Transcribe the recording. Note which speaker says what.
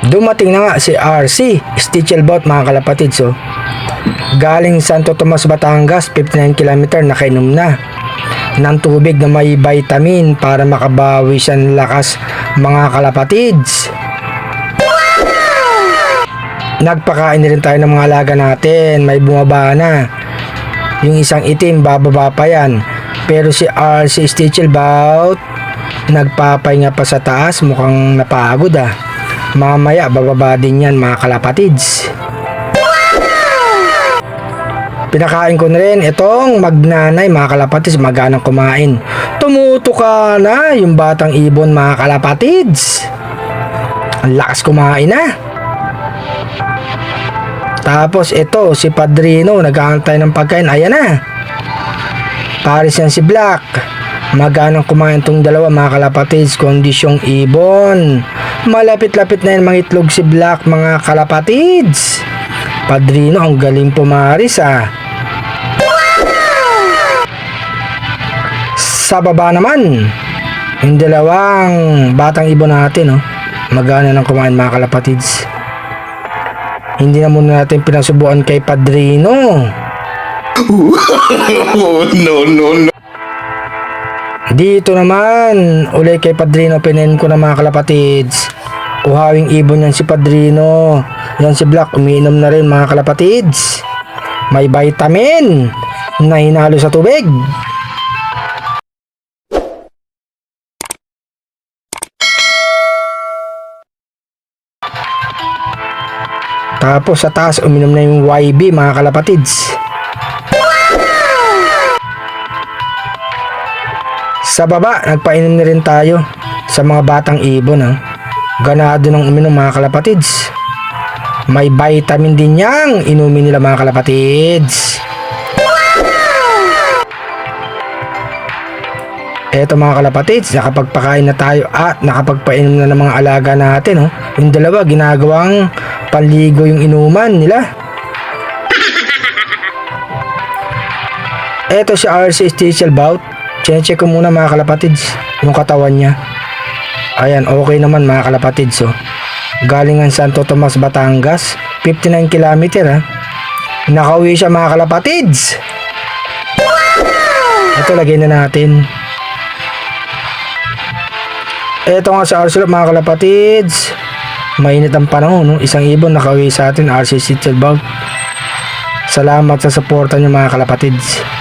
Speaker 1: Dumating na nga si RC Stichelbot mga kalapatids. Galing Santo Tomas, Batangas, 59 km nakainom na ng tubig na may vitamin para makabawi siya ng lakas mga kalapatids. Nagpakain rin tayo ng mga alaga natin. May bumaba na. Yung isang itim, bababa pa yan. Pero si RC Stichelbot nagpapahinga pa sa taas. Mukhang napagod Mamaya bababa din yan mga kalapatids. Pinakain ko na rin itong magnanay mga kalapatids. Maganang kumain. Tumutuka na yung batang ibon mga kalapatids. Ang lakas kumain Tapos ito si Padrino nag-aantay ng pagkain. Ayan na. Paris yan si Black. Maganang kumain tong dalawa mga kalapatids. Kondisyong ibon. Malapit-lapit na yan mga itlog si Black mga kalapatids. Padrino ang galing pumaris Sa baba naman yung dalawang batang ibon natin magana ng kumain mga kalapatids. Hindi na muna natin pinasubuan kay Padrino. No. Dito naman uli kay Padrino, pinin ko na mga kalapatids. Uhawing ibon yan si Padrino. Yan si Black, umiinom na rin mga kalapatids. May vitamin na hinalo sa tubig. Tapos sa taas uminom na yung YB mga kalapatids. Sa baba nagpainom na rin tayo sa mga batang ibon Ganado ng uminom mga kalapatids. May vitamin din yang inumin nila mga kalapatids. Eto mga kalapatids, nakapagpakain na tayo at nakapagpainom na ng mga alaga natin Yung dalawa ginagawang panligo yung inuman nila. Eto si RC Stichelbot. Check ko muna mga kalapatids yung katawan niya. Ayan, okay naman mga kalapatids Galing ang Santo Tomas, Batangas, 59 km Nakauwi siya mga kalapatids. Ito lagay na natin. Ito nga sa RC mga kalapatids. Mainit ang panahon Isang ibon nakauwi sa atin, RC Stichelbot. Salamat sa suporta niyo mga kalapatids.